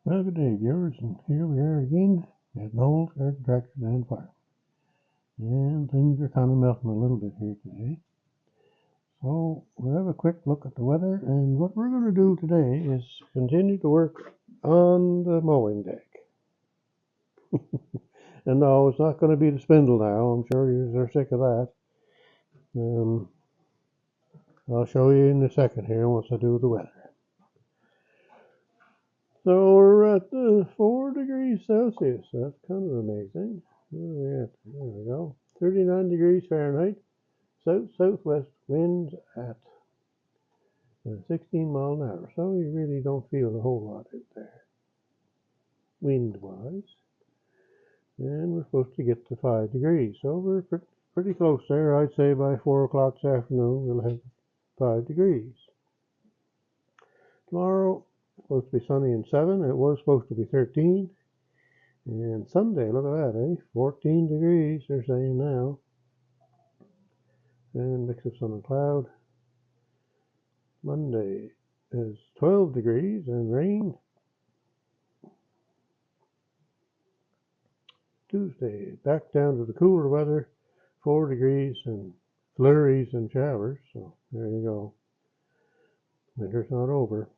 Well, good day, viewers, and here we are again at an old garden tractor and farm. And things are kind of melting a little bit here today. So we'll have a quick look at the weather, and what we're going to do today is continue to work on the mowing deck. And no, it's not going to be the spindle now. I'm sure you're sick of that. I'll show you in a second here once I do the weather. So we're at 4 degrees Celsius. That's kind of amazing. Where are we at? There we go. 39 degrees Fahrenheit. South-southwest winds at 16 miles an hour. So you really don't feel a whole lot out there, wind-wise. And we're supposed to get to 5 degrees. So we're pretty close there. I'd say by 4 o'clock this afternoon we'll have 5 degrees. Tomorrow supposed to be sunny and 7. It was supposed to be 13. And Sunday, look at that, 14 degrees they're saying now. And mix of sun and cloud. Monday is 12 degrees and rain. Tuesday, back down to the cooler weather, 4 degrees and flurries and showers. So there you go. Winter's not over.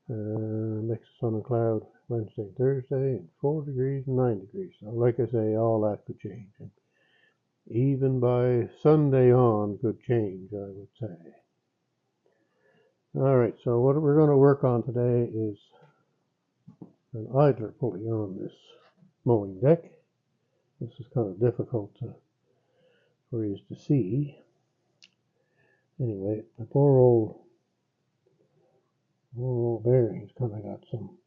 Mix of sun and cloud Wednesday, Thursday, 4 degrees and 9 degrees. So like I say, all that could change. And even by Sunday on could change, I would say. All right, so what we're going to work on today is an idler pulley on this mowing deck. This is kind of difficult for you to see. Anyway, the poor old bearing's kind of got some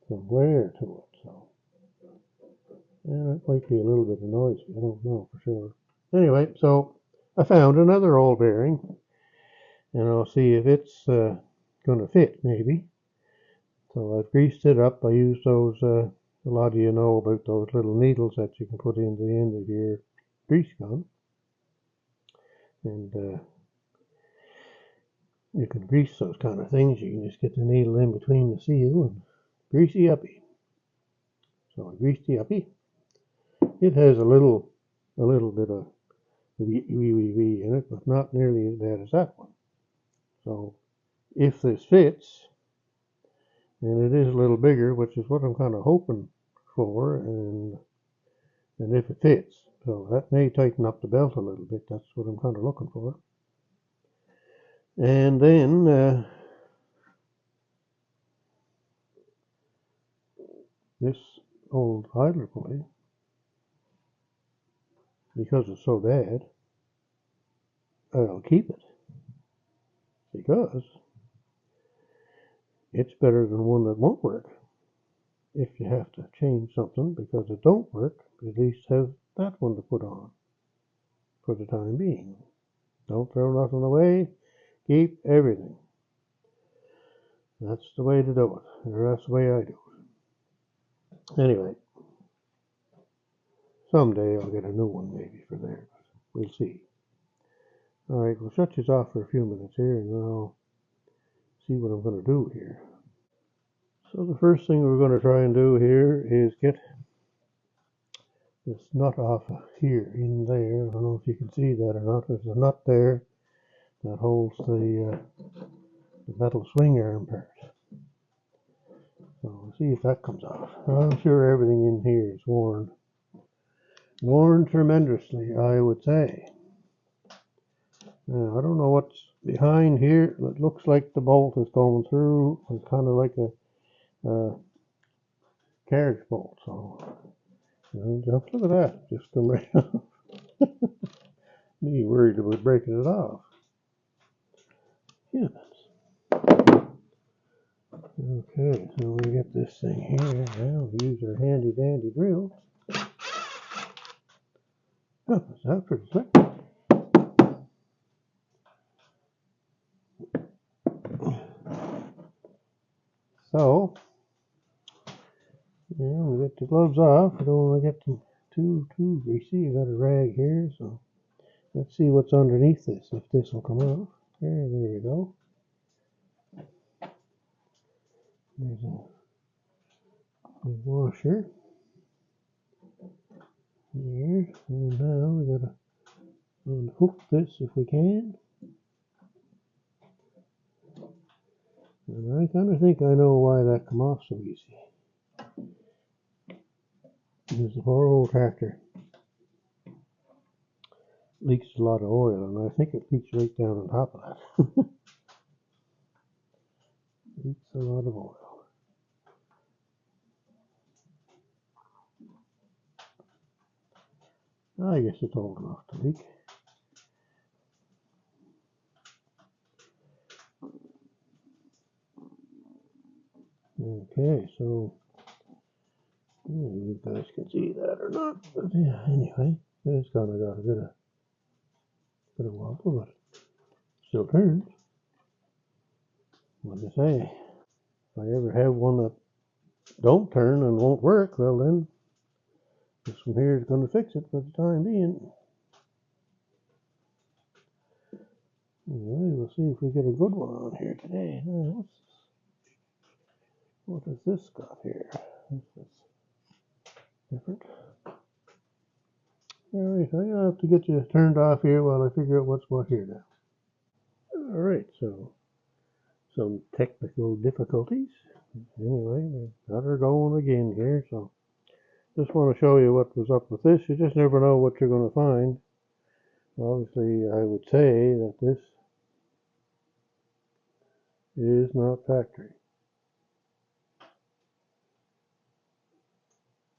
wear to it, so. And it might be a little bit of noisy, I don't know for sure. Anyway, so I found another old bearing, and I'll see if it's going to fit, maybe. So I've greased it up. I used those, a lot of you know about those little needles that you can put into the end of your grease gun. And you can grease those kind of things. You can just get the needle in between the seal and grease the uppie. So I greased the uppie. It has a little bit of wee in it, but not nearly as bad as that one. So if this fits, and it is a little bigger, which is what I'm kind of hoping for, and if it fits, so that may tighten up the belt a little bit. That's what I'm kind of looking for. And then this old idler pulley, because it's so bad, I'll keep it, because it's better than one that won't work. If you have to change something because it don't work, at least have that one to put on for the time being. Don't throw nothing away. Keep everything. That's the way to do it, or that's the way I do it. Anyway, someday I'll get a new one maybe for there, but we'll see. All right, we'll shut this off for a few minutes here, and then I'll see what I'm going to do here. So the first thing we're going to try and do here is get this nut off here in there. I don't know if you can see that or not. There's a nut there that holds the metal swing arm part. So we'll see if that comes off. I'm sure everything in here is worn tremendously, I would say. Now, I don't know what's behind here. It looks like the bolt is going through. It's kind of like a carriage bolt. So, just look at that. Just come right off. Me worried about breaking it off. Yeah. Okay, so we get this thing here. Now we use our handy dandy drill. Oh, is that pretty slick? So, we get the gloves off. I don't want to get them too greasy. I got a rag here, so let's see what's underneath this, if this will come off. There we go. There's a washer here, and now we gotta unhook this if we can. And I kind of think I know why that come off so easy. Because the poor old tractor leaks a lot of oil, and I think it leaks right down on top of that. Leaks a lot of oil. I guess it's old enough to leak. Okay, so you guys can see that or not, but yeah, anyway, it's kind of got a bit of wobble, but it still turns. What do you say? If I ever have one that don't turn and won't work, well then this one here is going to fix it for the time being. Anyway, we'll see if we get a good one on here today. What has this got here? This is different. Alright, I have to get you turned off here while I figure out what's what here now. Alright, so some technical difficulties. Anyway, we got her going again here, so just want to show you what was up with this. You just never know what you're going to find. Obviously, I would say that this is not factory.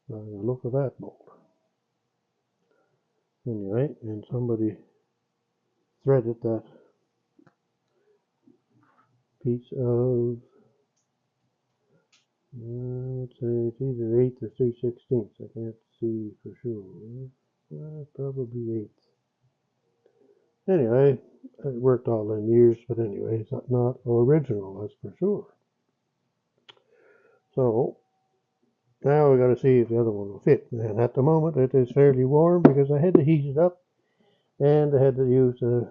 By the look of that bolt. Anyway, and somebody threaded that piece of, let's say it's either 1/8 or 3/16. I can't see for sure. Probably 1/8. Anyway, it worked all them years, but anyway, it's not original, that's for sure. So, now we got to see if the other one will fit. And at the moment, it is fairly warm because I had to heat it up, and I had to use the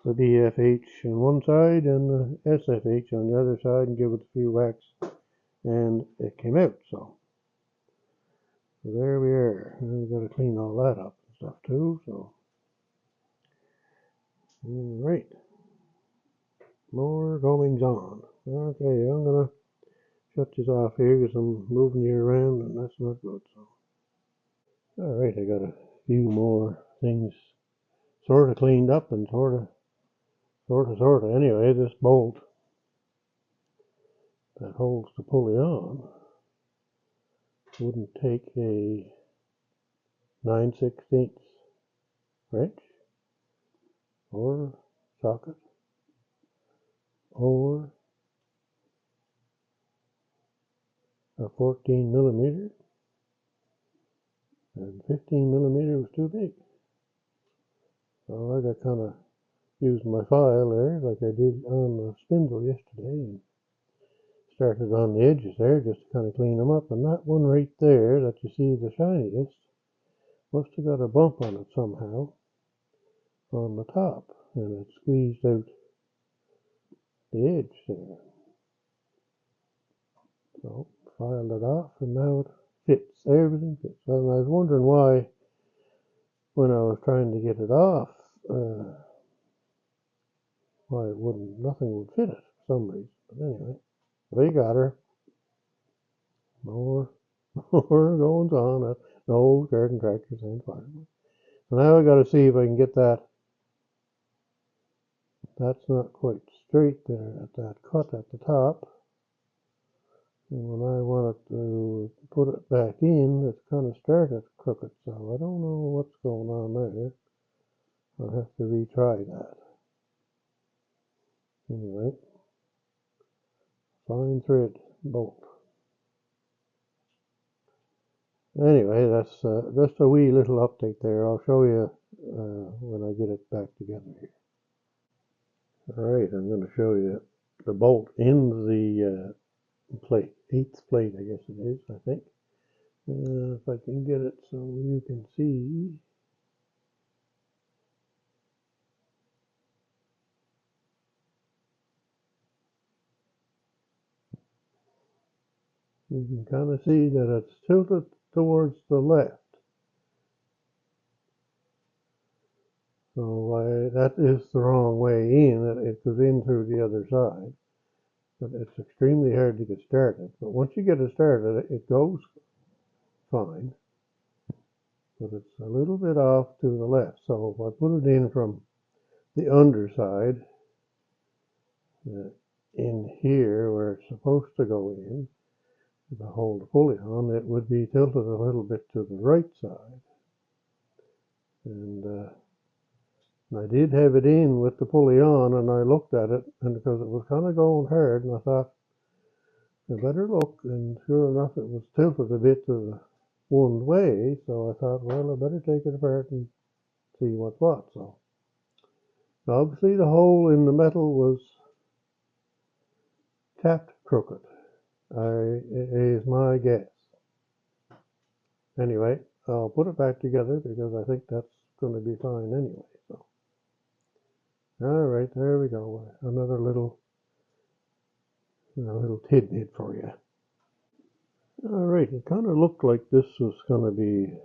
BFH on one side and the SFH on the other side, and give it a few whacks, and it came out. So there we are. And we've got to clean all that up and stuff too. So, all right, more goings on. Okay, I'm gonna shut this off here because I'm moving you around, and that's not good. So, all right, I got a few more things sort of cleaned up and sort of. Anyway, this bolt that holds the pulley on wouldn't take a 9/16 wrench or socket or a 14 millimeter, and 15 millimeter was too big. So I got kind of used my file there like I did on the spindle yesterday, and started on the edges there just to kind of clean them up. And that one right there that you see the shiniest must have got a bump on it somehow on the top, and it squeezed out the edge there. So filed it off, and now it fits. Everything fits. And I was wondering why, when I was trying to get it off, why it wouldn't, nothing would fit it for some reason. But anyway, we got her. More goings on at the old garden tractors and farmers. So now I got to see if I can get that. That's not quite straight there at that cut at the top. And when I want to put it back in, it's kind of started crooked. So I don't know what's going on there. I'll have to retry that. Anyway, fine thread bolt. Anyway, that's just a wee little update there. I'll show you when I get it back together here. Alright, I'm going to show you the bolt in the plate. 8th plate, I guess it is, I think. If I can get it so you can see. You can kind of see that it's tilted towards the left. So that is the wrong way in. It goes in through the other side. But it's extremely hard to get started. But once you get it started, it goes fine. But it's a little bit off to the left. So if I put it in from the underside, in here where it's supposed to go in, if I hold the pulley on, it would be tilted a little bit to the right side. And I did have it in with the pulley on, and I looked at it, and because it was kind of going hard, and I thought, I better look, and sure enough, it was tilted a bit to the one way, so I thought, well, I better take it apart and see what's what. So obviously the hole in the metal was tapped crooked, is my guess. Anyway, I'll put it back together because I think that's going to be fine anyway. So, all right, there we go. Another little tidbit for you. All right, it kind of looked like this was going to be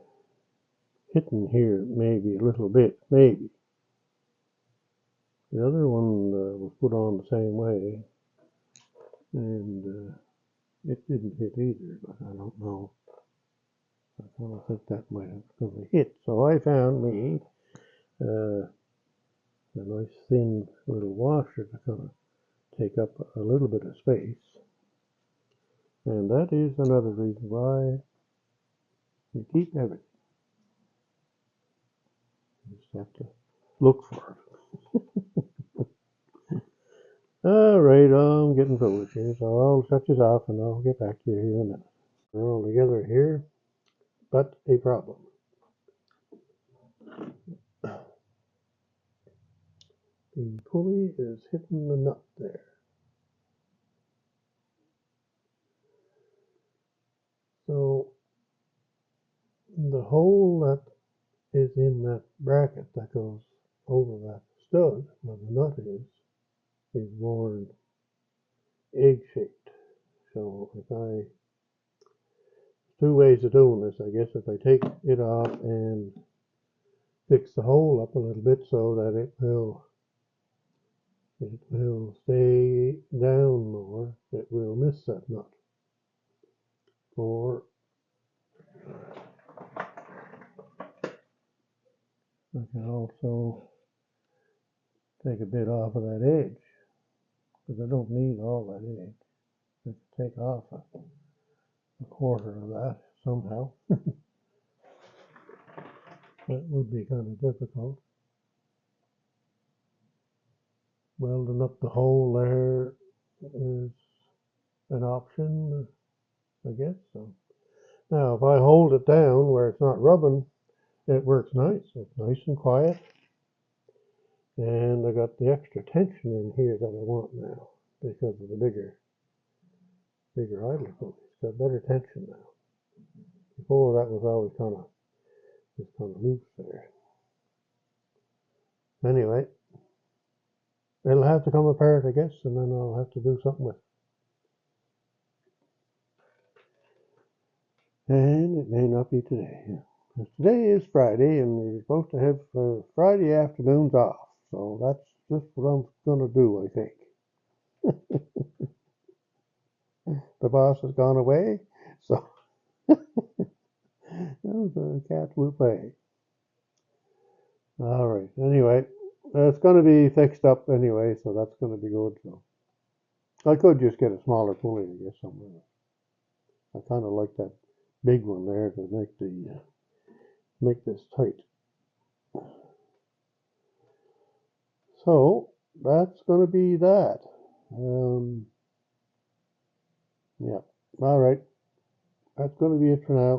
hitting here maybe a little bit, maybe. The other one was put on the same way, and it didn't hit either, but I don't know. I kind of think that might have going to hit. So I found me a nice thin little washer to kind of take up a little bit of space. And that is another reason why you keep everything. You just have to look for it. All right, I'm getting foolish here, so I'll shut this off and I'll get back to you here in a minute. We're all together here, but a problem. The pulley is hitting the nut there. So the hole that is in that bracket that goes over that stud where the nut is more egg-shaped. So two ways of doing this, I guess. If I take it off and fix the hole up a little bit so that it will stay down more, it will miss that nut. Or I can also take a bit off of that edge, because I don't need all that edge. I can take off a quarter of that somehow. That would be kind of difficult. Welding up the hole there is an option, I guess. So now if I hold it down where it's not rubbing, it works nice. It's nice and quiet. And I got the extra tension in here that I want now because of the bigger idler pulley. It's got better tension now. Before that was always kind of loose there. Anyway, it'll have to come apart, I guess, and then I'll have to do something with it. And it may not be today. Because today is Friday, and we're supposed to have Friday afternoons off. So that's just what I'm going to do, I think. The boss has gone away, so the cat will play. All right. Anyway, it's going to be fixed up anyway, so that's going to be good. So I could just get a smaller pulley, I guess, somewhere. I kind of like that big one there to make this tight. So that's going to be that. Yeah. All right. That's going to be it for now.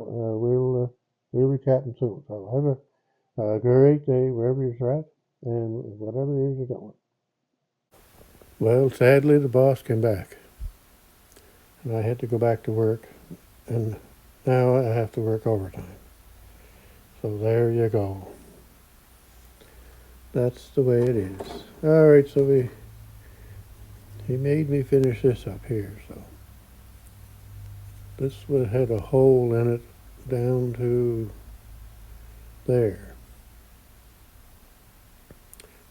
We'll be chatting soon. So have a great day wherever you're at and whatever it is you're doing. Well, sadly, the boss came back, and I had to go back to work, and now I have to work overtime. So there you go. That's the way it is. All right, so he made me finish this up here, so This one had a hole in it down to there.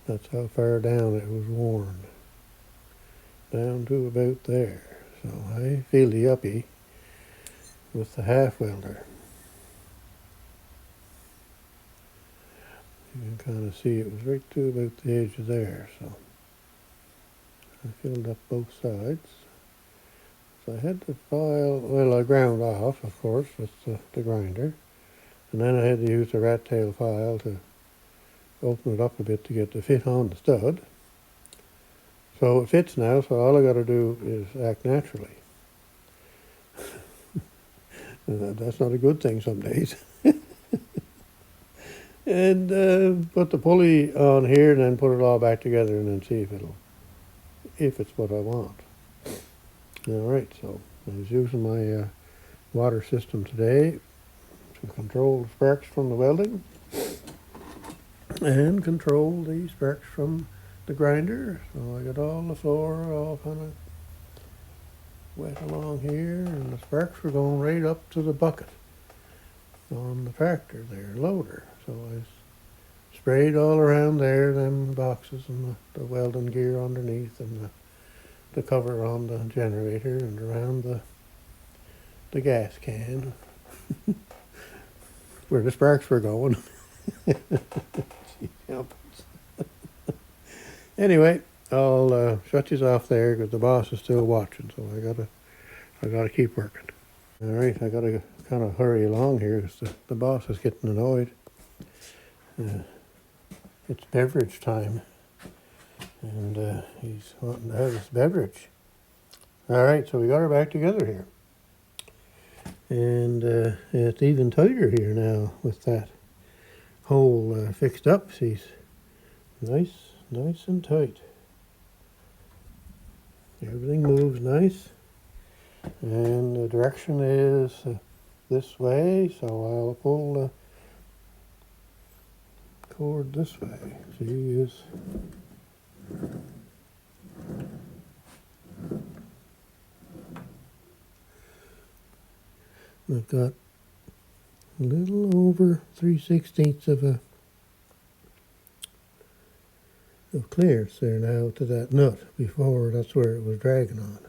That's how far down it was worn. Down to about there. So I feel the uppy with the half welder. You can kind of see it was right to about the edge of there. So I filled up both sides. So I had to file, well, I ground off, of course, with the grinder. And then I had to use the rat tail file to open it up a bit to get the fit on the stud. So it fits now, so all I got to do is act naturally. That's not a good thing some days. And put the pulley on here and then put it all back together and then see if it's what I want. Alright, so I was using my water system today to control the sparks from the welding and control the sparks from the grinder. So I got all the floor all kind of wet along here, and the sparks were going right up to the bucket on the tractor there, loader. So I sprayed all around there, them boxes and the welding gear underneath and the cover on the generator and around the gas can where the sparks were going. Anyway, I'll shut you off there because the boss is still watching, so I gotta keep working. All right, I gotta kind of hurry along here because the boss is getting annoyed. It's beverage time, and he's wanting to have his beverage. All right, so we got her back together here, and it's even tighter here now with that hole fixed up. She's nice and tight. Everything moves nice, and the direction is this way, so I'll pull the cord this way. See, is I've got a little over 3/16 of clearance there now to that nut. Before, that's where it was dragging on.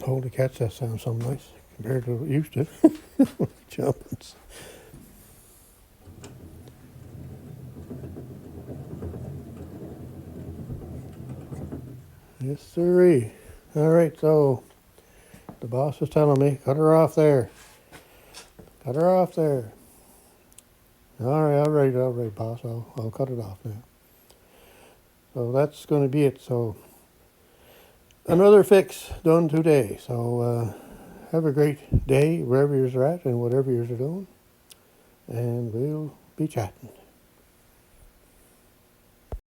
Holy cats, that sounds so nice compared to what it used to. Jumpins. Yes, sirree. All right, so the boss is telling me, cut her off there. Cut her off there. All right, boss. I'll cut it off now. So that's going to be it. So another fix done today. So have a great day wherever you're at and whatever you're doing. And we'll be chatting.